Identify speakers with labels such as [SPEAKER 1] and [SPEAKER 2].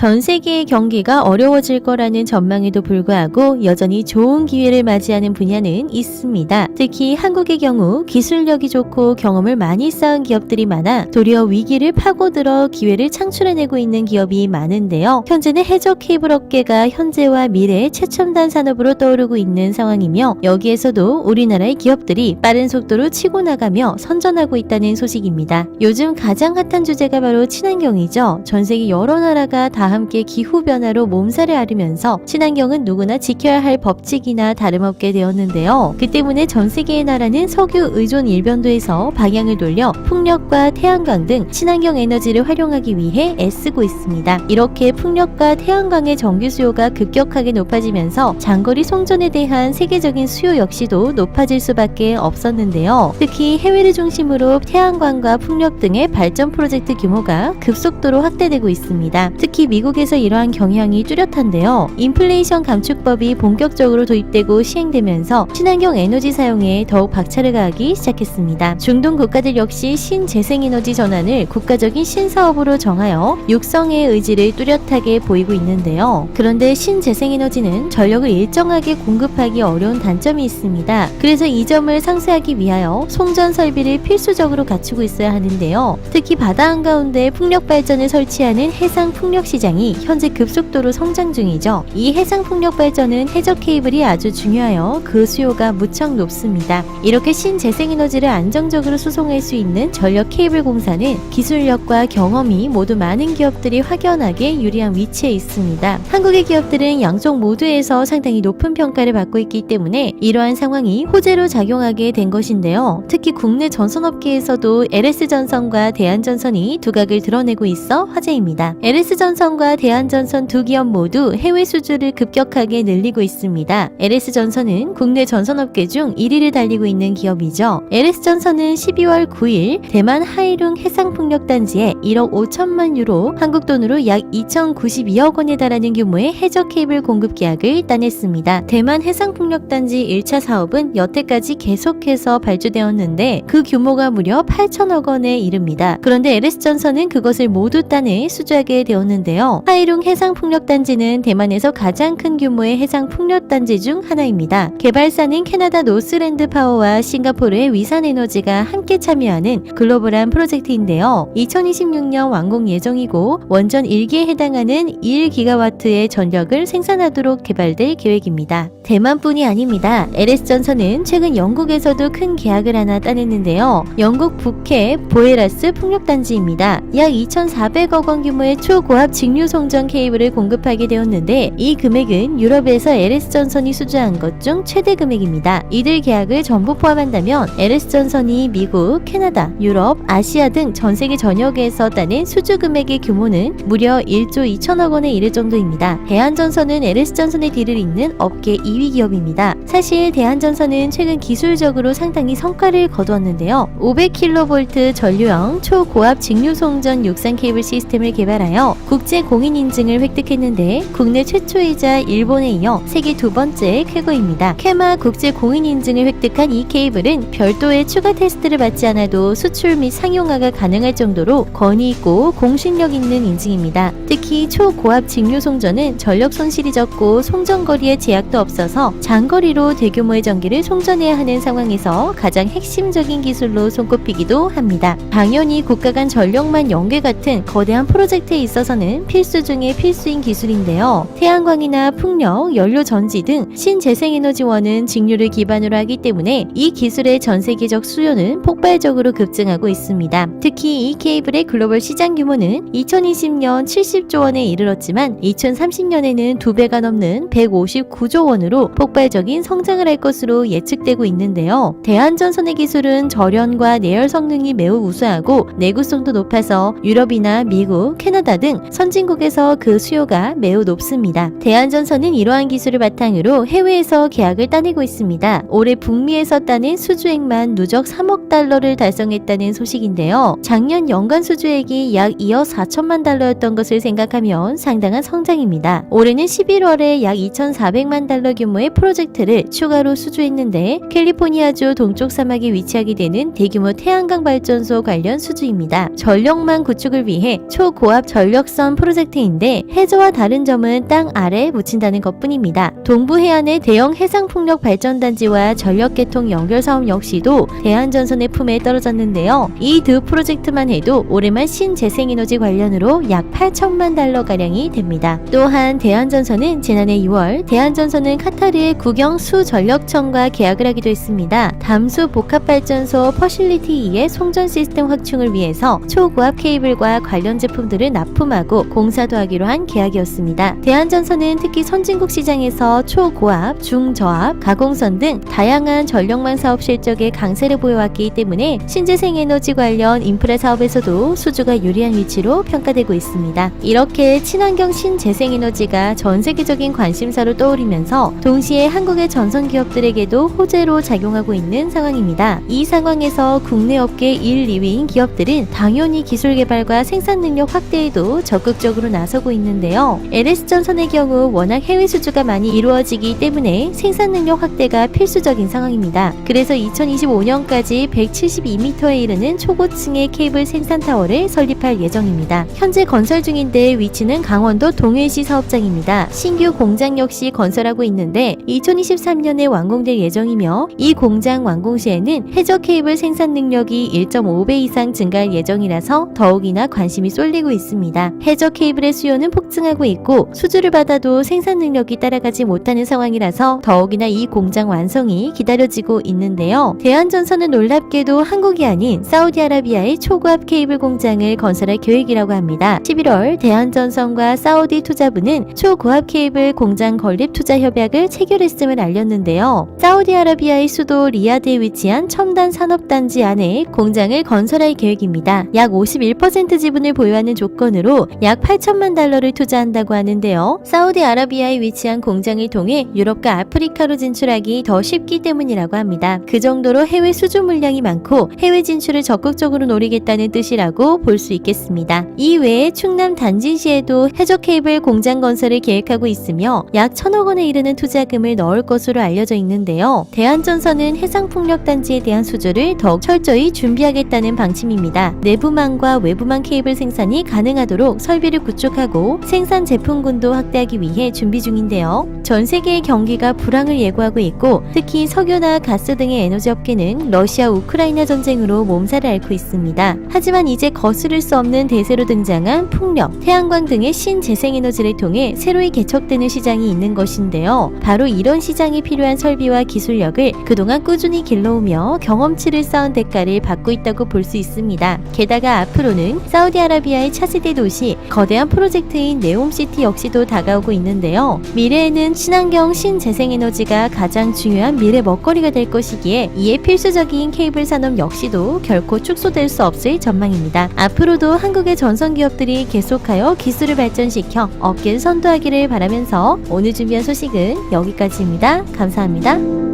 [SPEAKER 1] 전 세계의 경기가 어려워질 거라는 전망에도 불구하고 여전히 좋은 기회를 맞이하는 분야는 있습니다. 특히 한국의 경우 기술력이 좋고 경험을 많이 쌓은 기업들이 많아 도리어 위기를 파고들어 기회를 창출해내고 있는 기업이 많은데요. 현재는 해저 케이블 업계가 현재와 미래의 최첨단 산업으로 떠오르고 있는 상황이며 여기에서도 우리나라의 기업들이 빠른 속도로 치고 나가며 선전하고 있다는 소식입니다. 요즘 가장 핫한 주제가 바로 친환경이죠. 전 세계 여러 나라가 다 함께 기후변화로 몸살을 앓으면서 친환경은 누구나 지켜야 할 법칙이나 다름없게 되었는데요. 그 때문에 전 세계의 나라는 석유 의존 일변도에서 방향을 돌려 풍력과 태양광 등 친환경 에너지를 활용하기 위해 애쓰고 있습니다. 이렇게 풍력과 태양광의 전기 수요가 급격하게 높아지면서 장거리 송전에 대한 세계적인 수요 역시도 높아질 수밖에 없었는데요. 특히 해외를 중심으로 태양광과 풍력 등의 발전 프로젝트 규모가 급속도로 확대되고 있습니다. 특히 미국에서 이러한 경향이 뚜렷한데요. 인플레이션 감축법이 본격적으로 도입되고 시행되면서 친환경 에너지 사용에 더욱 박차를 가하기 시작했습니다. 중동 국가들 역시 신재생에너지 전환을 국가적인 신사업으로 정하여 육성의 의지를 뚜렷하게 보이고 있는데요. 그런데 신재생에너지는 전력을 일정하게 공급하기 어려운 단점이 있습니다. 그래서 이 점을 상쇄하기 위하여 송전 설비를 필수적으로 갖추고 있어야 하는데요. 특히 바다 한가운데 풍력 발전을 설치하는 해상 풍력 시장이 현재 급속도로 성장 중이죠. 이 해상 풍력 발전은 해저 케이블이 아주 중요하여 그 수요가 무척 높습니다. 이렇게 신재생에너지를 안정적으로 수송할 수 있는 전력 케이블 공사는 기술력과 경험이 모두 많은 기업들이 확연하게 유리한 위치에 있습니다. 한국의 기업들은 양쪽 모두에서 상당히 높은 평가를 받고 있기 때문에 이러한 상황이 호재로 작용하게 된 것인데요. 특히 국내 전선업계에서도 LS전선과 대한전선이 두각을 드러내고 있어 화제입니다. LS전선과 대한전선 두 기업 모두 해외 수주를 급격하게 늘리고 있습니다. LS전선은 국내 전선업계 중 1위를 달리고 있는 기업이죠. LS전선은 12월 9일 대만 하이룽 해상풍력단지에 1억 5천만 유로, 한국 돈으로 약 2,092억 원에 달하는 규모의 해저 케이블 공급 계약을 따냈습니다. 대만 해상풍력단지 1차 사업은 여태까지 계속해서 발주되었는데 그 규모가 무려 8천억 원에 이릅니다. 그런데 LS전선은 그것을 모두 따내 수주하게 되었는데요. 하이룽 해상풍력단지는 대만에서 가장 큰 규모의 해상풍력단지 중 하나입니다. 개발사는 캐나다 노스랜드 파워와 싱가포르의 위산에너지가 함께 참여하는 글로벌한 프로젝트인데요. 2026년 완공 예정이고 원전 1기에 해당하는 1기가와트의 전력을 생산하도록 개발될 계획입니다. 대만뿐이 아닙니다. LS전선은 최근 영국에서도 큰 계약을 하나 따냈는데요. 영국 북해 보에라스 풍력단지입니다. 약 2,400억 원 규모의 초고압 직류송전 케이블을 공급하게 되었는데 이 금액은 유럽에서 LS전선이 수주한 것 중 최대 금액입니다. 이들 계약을 전부 포함한다면 LS전선이 미국, 캐나다, 유럽, 아시아 등 전 세계 전역에서 따낸 수주 금액의 규모는 무려 1조 2천억 원에 이를 정도입니다. 대한전선은 LS전선의 뒤를 잇는 업계 2위 기업입니다. 사실 대한전선은 최근 기술적으로 상당히 성과를 거두었는데요. 500kV 전류형 초고압 직류송전 육상 케이블 시스템을 개발하여 국제 공인 인증을 획득했는데 국내 최초이자 일본에 이어 세계 두 번째 쾌거입니다. 캐마 국제 공인 인증을 획득한 이 케이블은 별도의 추가 테스트를 받지 않아도 수출 및 상용화가 가능할 정도로 권위 있고 공신력 있는 인증입니다. 특히 초고압 직류 송전은 전력 손실이 적고 송전 거리에 제약도 없어서 장거리로 대규모의 전기를 송전해야 하는 상황에서 가장 핵심적인 기술로 손꼽히기도 합니다. 당연히 국가 간 전력망 연계 같은 거대한 프로젝트에 있어서는 필수 중의 필수인 기술인데요. 태양광이나 풍력, 연료 전지 등 신재생에너지원은 직류를 기반으로 하기 때문에 이 기술의 전 세계적 수요는 폭발적으로 급증하고 있습니다. 특히 이 케이블의 글로벌 시장 규모는 2020년 70조 원에 이르렀지만 2030년에는 2배가 넘는 159조 원으로 폭발적인 성장을 할 것으로 예측되고 있는데요. 대한전선의 기술은 절연과 내열 성능이 매우 우수하고 내구성도 높아서 유럽이나 미국, 캐나다 등 선진국에서 그 수요가 매우 높습니다. 대한전선은 이러한 기술을 바탕으로 해외에서 계약을 따내고 있습니다. 올해 북미에서 따낸 수주액만 누적 3억 달러를 달성했다는 소식인데요. 작년 연간 수주액이 약 2억 4천만 달러였던 것을 생각하면 상당한 성장입니다. 올해는 11월에 약 2,400만 달러 규모의 프로젝트를 추가로 수주했는데 캘리포니아주 동쪽 사막에 위치하게 되는 대규모 태양광 발전소 관련 수주입니다. 전력망 구축을 위해 초고압 전력선 프로젝트 프로젝트인데 해저와 다른 점은 땅 아래에 묻힌다는 것뿐입니다. 동부 해안의 대형 해상풍력 발전단지와 전력계통 연결 사업 역시도 대한전선의 품에 떨어졌는데요. 이 두 프로젝트만 해도 올해만 신재생에너지 관련으로 약 8천만 달러가량이 됩니다. 또한 대한전선은 지난해 6월 대한전선은 카타르의 국영 수전력청과 계약을 하기도 했습니다. 담수 복합발전소 퍼실리티 2의 송전 시스템 확충을 위해서 초고압 케이블과 관련 제품들을 납품하고 공사도 하기로 한 계약이었습니다. 대한전선은 특히 선진국 시장에서 초고압, 중저압, 가공선 등 다양한 전력망 사업 실적에 강세를 보여왔기 때문에 신재생에너지 관련 인프라 사업에서도 수주가 유리한 위치로 평가되고 있습니다. 이렇게 친환경 신재생에너지가 전 세계적인 관심사로 떠오르면서 동시에 한국의 전선 기업들에게도 호재로 작용하고 있는 상황입니다. 이 상황에서 국내 업계 1, 2위인 기업들은 당연히 기술 개발과 생산 능력 확대에도 적극적으로 나서고 있는데요. LS전선의 경우 워낙 해외 수주가 많이 이루어지기 때문에 생산 능력 확대가 필수적인 상황입니다. 그래서 2025년까지 172m에 이르는 초고층의 케이블 생산 타워를 설립할 예정입니다. 현재 건설 중인데 위치는 강원도 동해시 사업장입니다. 신규 공장 역시 건설하고 있는데 2023년에 완공될 예정이며 이 공장 완공 시에는 해저 케이블 생산 능력이 1.5배 이상 증가할 예정이라서 더욱이나 관심이 쏠리고 있습니다. 해저 케이블의 수요는 폭증하고 있고 수주를 받아도 생산 능력이 따라가지 못하는 상황이라서 더욱이나 이 공장 완성이 기다려지고 있는데요. 대한전선은 놀랍게도 한국이 아닌 사우디아라비아의 초고압 케이블 공장을 건설할 계획이라고 합니다. 11월 대한전선과 사우디 투자부는 초고압 케이블 공장 건립 투자 협약을 체결했음을 알렸는데요. 사우디아라비아의 수도 리야드에 위치한 첨단 산업단지 안에 공장을 건설할 계획입니다. 약 51% 지분을 보유하는 조건으로 약 8천만 달러를 투자한다고 하는데요. 사우디아라비아에 위치한 공장을 통해 유럽과 아프리카로 진출하기 더 쉽기 때문이라고 합니다. 그 정도로 해외 수주 물량이 많고 해외 진출을 적극적으로 노리겠다는 뜻이라고 볼 수 있겠습니다. 이외에 충남 단진시에도 해저 케이블 공장 건설을 계획하고 있으며 약 1,000억 원에 이르는 투자금을 넣을 것으로 알려져 있는데요. 대한전선은 해상풍력 단지에 대한 수주를 더욱 철저히 준비하겠다는 방침입니다. 내부망과 외부망 케이블 생산이 가능하도록 설비를 구축하고 생산 제품군도 확대하기 위해 준비 중인데요. 전 세계의 경기가 불황을 예고하고 있고 특히 석유나 가스 등의 에너지 업계는 러시아 우크라이나 전쟁으로 몸살을 앓고 있습니다. 하지만 이제 거스를 수 없는 대세로 등장한 풍력, 태양광 등의 신재생에너지를 통해 새로이 개척되는 시장이 있는 것인데요. 바로 이런 시장에 필요한 설비와 기술력을 그동안 꾸준히 길러오며 경험치를 쌓은 대가를 받고 있다고 볼 수 있습니다. 게다가 앞으로는 사우디아라비아의 차세대 도시, 거대한 프로젝트인 네옴시티 역시도 다가오고 있는데요. 미래에는 친환경 신재생에너지가 가장 중요한 미래 먹거리가 될 것이기에 이에 필수적인 케이블 산업 역시도 결코 축소될 수 없을 전망입니다. 앞으로도 한국의 전선 기업들이 계속하여 기술을 발전시켜 업계를 선도하기를 바라면서 오늘 준비한 소식은 여기까지입니다. 감사합니다.